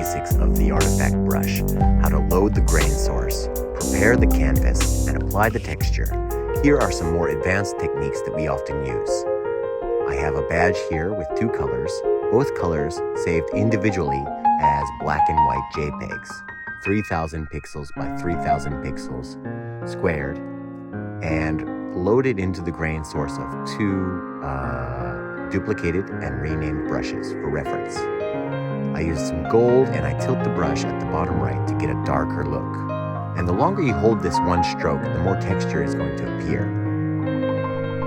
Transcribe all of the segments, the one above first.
basics of the artifact brush, how to load the grain source, prepare the canvas, and apply the texture, here are some more advanced techniques that we often use. I have a badge here with 2 colors, both colors saved individually as black and white JPEGs, 3000 pixels by 3000 pixels, squared, and loaded into the grain source of 2 duplicated and renamed brushes for reference. I use some gold and I tilt the brush at the bottom right to get a darker look. And the longer you hold this one stroke, the more texture is going to appear.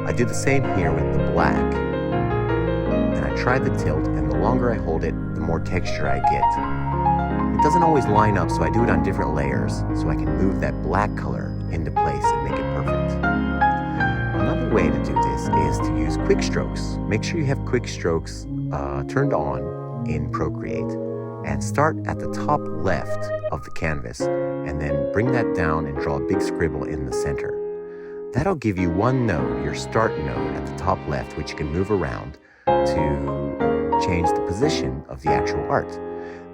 I do the same here with the black. And I try the tilt, and the longer I hold it, the more texture I get. It doesn't always line up, so I do it on different layers so I can move that black color into place and make it perfect. Another way to do this is to use quick strokes. Make sure you have quick strokes turned on in Procreate and start at the top left of the canvas and then bring that down and draw a big scribble in the center. That'll give you one node, your start node at the top left, which you can move around to change the position of the actual art.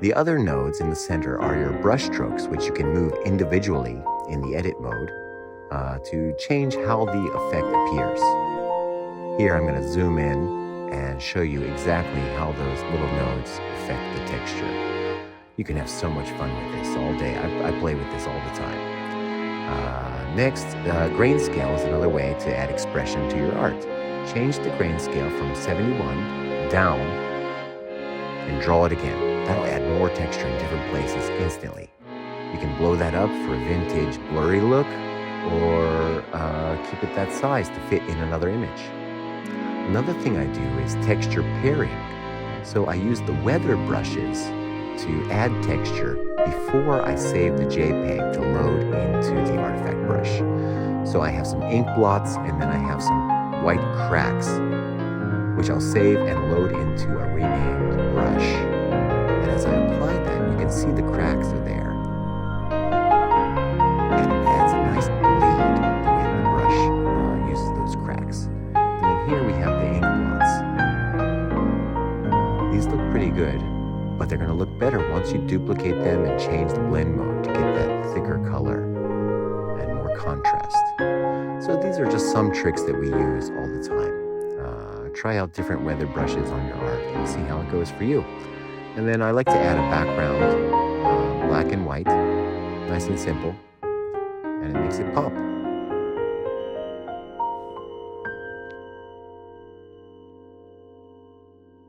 The other nodes in the center are your brush strokes, which you can move individually in the edit mode to change how the effect appears. Here I'm going to zoom in and show you exactly how those little nodes affect the texture. You can have so much fun with this all day. I play with this all the time. Next, grain scale is another way to add expression to your art. Change the grain scale from 71 down and draw it again. That'll add more texture in different places instantly. You can blow that up for a vintage blurry look or keep it that size to fit in another image. Another thing I do is texture pairing. So I use the weather brushes to add texture before I save the JPEG to load into the artifact brush. So I have some ink blots and then I have some white cracks, which I'll save and load into a renamed brush. And as I apply that, you can see the cracks are there. And it adds a nice bleed the way the brush uses those cracks. And then here we have the ink blots. These look pretty good, but they're going to look better once you duplicate them and change the blend mode to get that thicker color and more contrast. So these are just some tricks that we use all the time. Try out different weather brushes on your art and see how it goes for you. And then I like to add a background, black and white, nice and simple, and it makes it pop.